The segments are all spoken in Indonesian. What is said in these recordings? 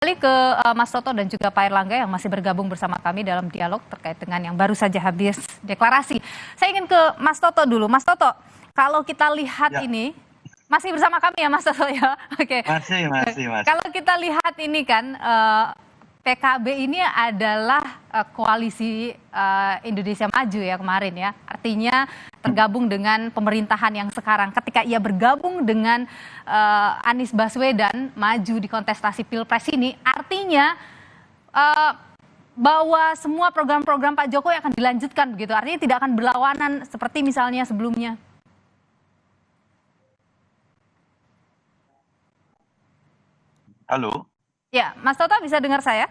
Kembali ke Mas Toto dan juga Pak Erlangga yang masih bergabung bersama kami dalam dialog terkait dengan yang baru saja habis deklarasi. Saya ingin ke Mas Toto dulu. Mas Toto, kalau kita lihat Ya, ini, masih bersama kami ya Mas Toto ya? Oke. masih. Kalau kita lihat ini kan, PKB ini adalah koalisi Indonesia Maju ya kemarin ya. Artinya tergabung dengan pemerintahan yang sekarang. Ketika ia bergabung dengan Anies Baswedan maju di kontestasi Pilpres ini, artinya eh, bahwa semua program-program Pak Jokowi akan dilanjutkan begitu. Artinya tidak akan berlawanan seperti misalnya sebelumnya. Halo? Ya, Mas Toto bisa dengar saya?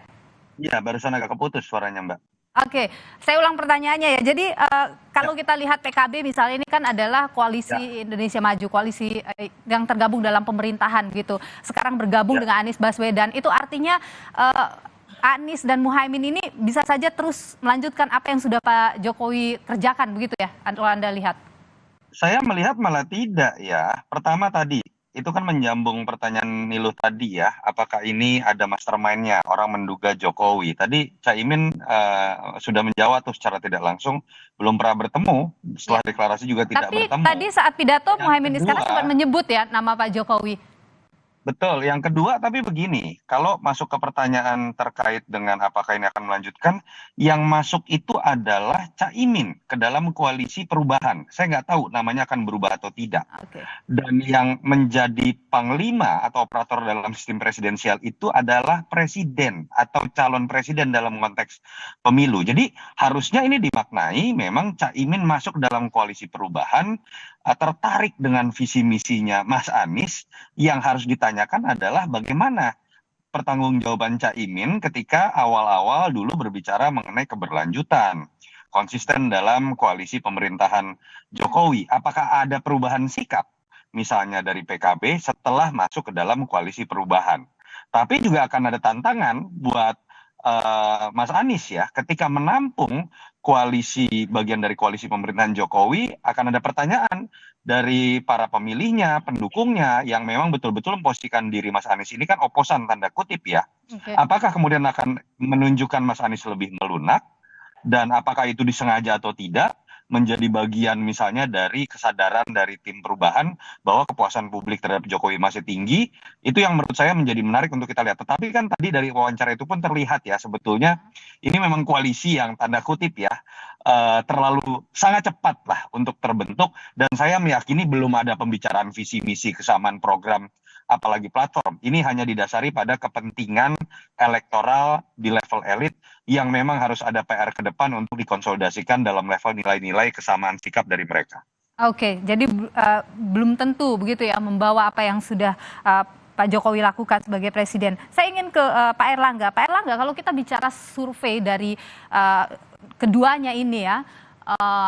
Iya, barusan agak keputus suaranya, Mbak. Oke, saya ulang pertanyaannya ya. Jadi Ya, kalau kita lihat PKB misalnya ini kan adalah ya, koalisi Indonesia Maju, koalisi yang tergabung dalam pemerintahan gitu. Sekarang bergabung ya. dengan Anies Baswedan. Itu artinya Anies dan Muhaimin ini bisa saja terus melanjutkan apa yang sudah Pak Jokowi kerjakan begitu ya, kalau Anda lihat. Saya melihat malah tidak ya. Pertama tadi, itu kan menyambung pertanyaan Niluh tadi ya. Apakah ini ada mastermind-nya, orang menduga Jokowi. Tadi Caimin sudah menjawab tuh secara tidak langsung, belum pernah bertemu. Ya. Setelah deklarasi juga tidak Tapi bertemu. tadi saat pidato Yang Muhaimin Iskandar sempat kedua, menyebut ya nama Pak Jokowi. betul. Yang kedua, tapi begini, kalau masuk ke pertanyaan terkait dengan apakah ini akan melanjutkan, yang masuk itu adalah Caimin ke dalam koalisi perubahan. Saya nggak tahu namanya akan berubah atau tidak. Oke. Dan yang menjadi panglima atau operator dalam sistem presidensial itu adalah presiden atau calon presiden dalam konteks pemilu. Jadi harusnya ini dimaknai memang Caimin masuk dalam koalisi perubahan, tertarik dengan visi misinya Mas Anies. Yang harus ditanyakan adalah bagaimana pertanggungjawaban Caimin ketika awal-awal dulu berbicara mengenai keberlanjutan, konsisten dalam koalisi pemerintahan Jokowi. Apakah ada perubahan sikap, misalnya dari PKB setelah masuk ke dalam koalisi perubahan? Tapi juga akan ada tantangan buat Mas Anies ya, ketika menampung koalisi bagian dari koalisi pemerintahan Jokowi, akan ada pertanyaan dari para pemilihnya, pendukungnya yang memang betul-betul memposisikan diri Mas Anies ini kan oposan tanda kutip ya. Oke. Apakah kemudian akan menunjukkan Mas Anies lebih melunak dan apakah itu disengaja atau tidak menjadi bagian misalnya dari kesadaran dari tim perubahan bahwa kepuasan publik terhadap Jokowi masih tinggi, itu yang menurut saya menjadi menarik untuk kita lihat. Tetapi kan tadi dari wawancara itu pun terlihat ya sebetulnya ini memang koalisi yang tanda kutip ya terlalu sangat cepat lah untuk terbentuk dan saya meyakini belum ada pembicaraan visi misi kesamaan program apalagi platform. Ini hanya didasari pada kepentingan elektoral di level elit yang memang harus ada PR ke depan untuk dikonsolidasikan dalam level nilai-nilai kesamaan sikap dari mereka. Oke, jadi belum tentu begitu ya membawa apa yang sudah Pak Jokowi lakukan sebagai presiden. Saya ingin ke Pak Erlangga. Pak Erlangga, kalau kita bicara survei dari keduanya ini ya,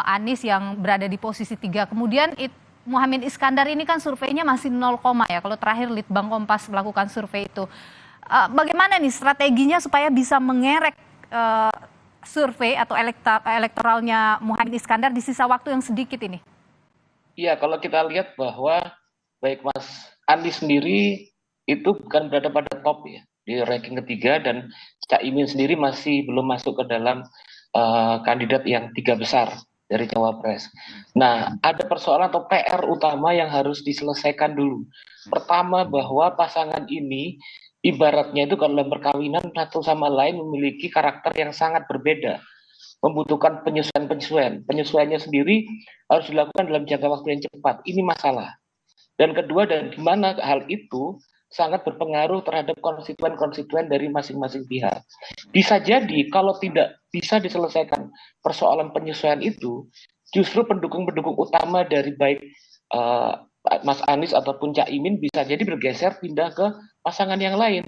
Anies yang berada di posisi 3, kemudian Muhaimin Iskandar ini kan surveinya masih 0, ya. Kalau terakhir Litbang Kompas melakukan survei itu, bagaimana nih strateginya supaya bisa mengerek eh, survei atau elektoralnya Muhaimin Iskandar di sisa waktu yang sedikit ini? Iya, kalau kita lihat bahwa baik Mas Andi sendiri itu bukan berada pada top ya di ranking ketiga dan Caimin sendiri masih belum masuk ke dalam kandidat yang 3 besar dari Cawapres. Nah, ada persoalan atau PR utama yang harus diselesaikan dulu. Pertama bahwa pasangan ini ibaratnya itu kalau dalam perkawinan satu sama lain memiliki karakter yang sangat berbeda, membutuhkan penyesuaian-penyesuaian. Penyesuaiannya sendiri harus dilakukan dalam jangka waktu yang cepat. Ini masalah. Dan kedua, dan di mana hal itu sangat berpengaruh terhadap konstituen-konstituen dari masing-masing pihak. Bisa jadi kalau tidak bisa diselesaikan persoalan penyesuaian itu, justru pendukung-pendukung utama dari baik Mas Anies ataupun Caimin bisa jadi bergeser pindah ke pasangan yang lain.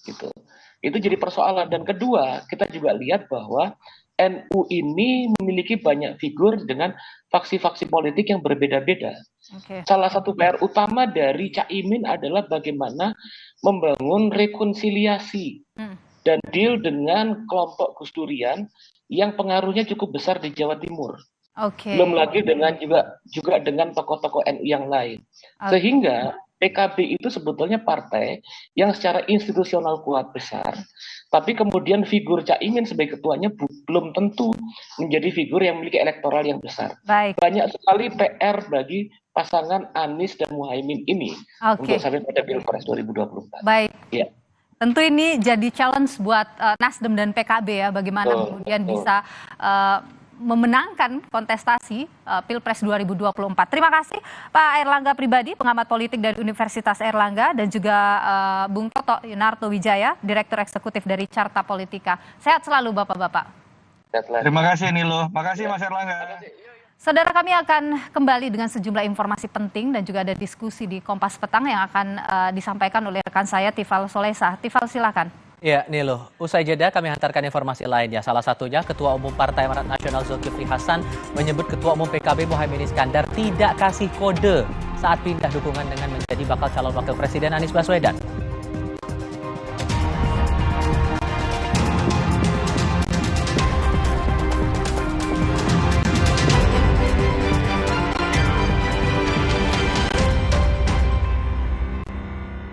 Gitu. Itu jadi persoalan. Dan kedua, kita juga lihat bahwa NU ini memiliki banyak figur dengan faksi-faksi politik yang berbeda-beda. Oke. Salah satu PR utama dari Caimin adalah bagaimana membangun rekonsiliasi dan deal dengan kelompok Gus Durian yang pengaruhnya cukup besar di Jawa Timur. Oke. Belum lagi dengan juga dengan tokoh-tokoh NU yang lain. Oke. Sehingga PKB itu sebetulnya partai yang secara institusional kuat besar, tapi kemudian figur Caimin sebagai ketuanya belum tentu menjadi figur yang memiliki elektoral yang besar. Baik. Banyak sekali PR bagi pasangan Anies dan Muhaimin ini untuk sampai pada Pilpres 2024. Baik. Ya. Tentu ini jadi challenge buat Nasdem dan PKB ya, bagaimana kemudian bisa memenangkan kontestasi Pilpres 2024. Terima kasih Pak Airlangga Pribadi, pengamat politik dari Universitas Airlangga, dan juga Bung Toto Yunarto Wijaya, Direktur Eksekutif dari Carta Politika. Sehat selalu Bapak-Bapak. Terima kasih Nilo, makasih Mas Airlangga. Saudara, kami akan kembali dengan sejumlah informasi penting dan juga ada diskusi di Kompas Petang yang akan disampaikan oleh rekan saya Tifal Solesa. Tifal, silakan. Ya, Nilo, usai jeda kami hantarkan informasi lainnya. Salah satunya Ketua Umum Partai Amanat Nasional Zulkifli Hasan menyebut Ketua Umum PKB Muhaimin Iskandar tidak kasih kode saat pindah dukungan dengan menjadi bakal calon wakil presiden Anies Baswedan.